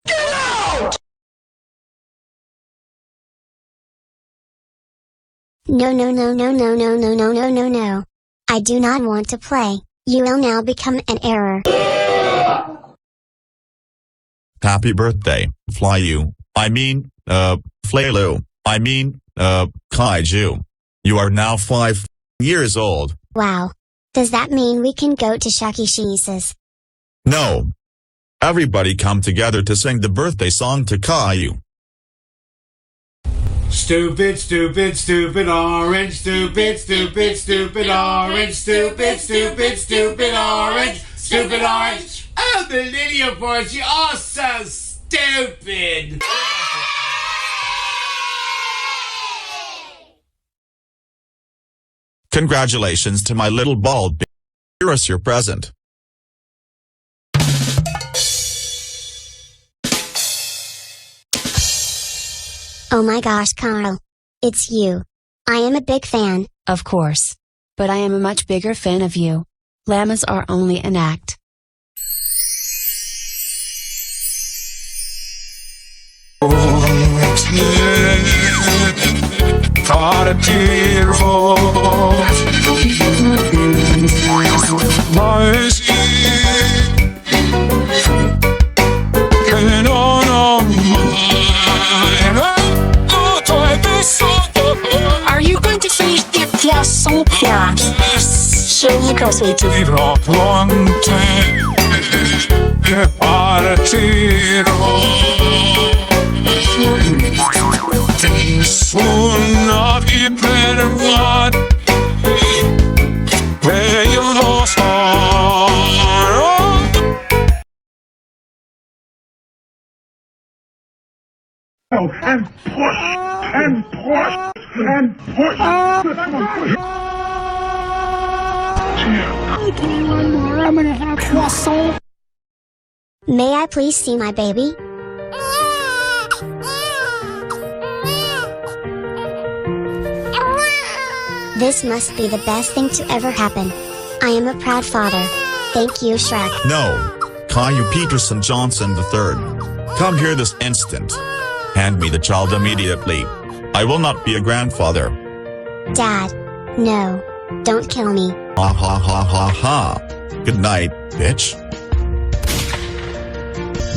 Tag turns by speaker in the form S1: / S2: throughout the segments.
S1: Get out!
S2: No no no no no no no no no no no. I do not want to play. You will now become an error.
S3: Happy birthday, Caillou. Caillou. You are now 5 years old.
S2: Wow. Does that mean we can go to Chuck E. Cheese's?
S3: No. Everybody come together to sing the birthday song to Caillou.
S1: Stupid, stupid, stupid orange. Stupid, stupid, stupid orange. Stupid, stupid, stupid orange. Stupid orange. Oh, the Lydia boys, you are so stupid.
S3: Congratulations to my little bald baby. Here is your present.
S2: Oh my gosh, Carl. It's you. I am a big fan.
S4: Of course. But I am a much bigger fan of you. Llamas are only an act.
S5: Are you going to finish the croissant? So you go say to me
S6: This will not be better what where you lost and push and push and push.
S5: Okay, one more. I'm gonna have croissant.
S2: May I please see my baby? This must be the best thing to ever happen. I am a proud father. Thank you, Shrek.
S3: No. Caillou Peterson Johnson III. Come here this instant. Hand me the child immediately. I will not be a grandfather.
S2: Dad. No. Don't kill me.
S3: Ha ha ha ha ha. Good night, bitch.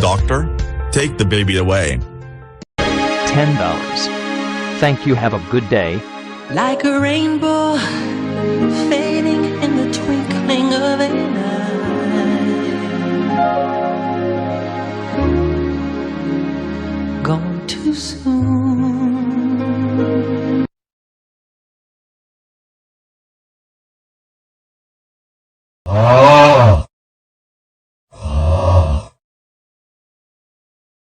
S3: Doctor, take the baby away.
S7: $10. Thank you, have a good day.
S8: Like a rainbow fading in the twinkling of an eye. Gone too soon.
S1: Oh.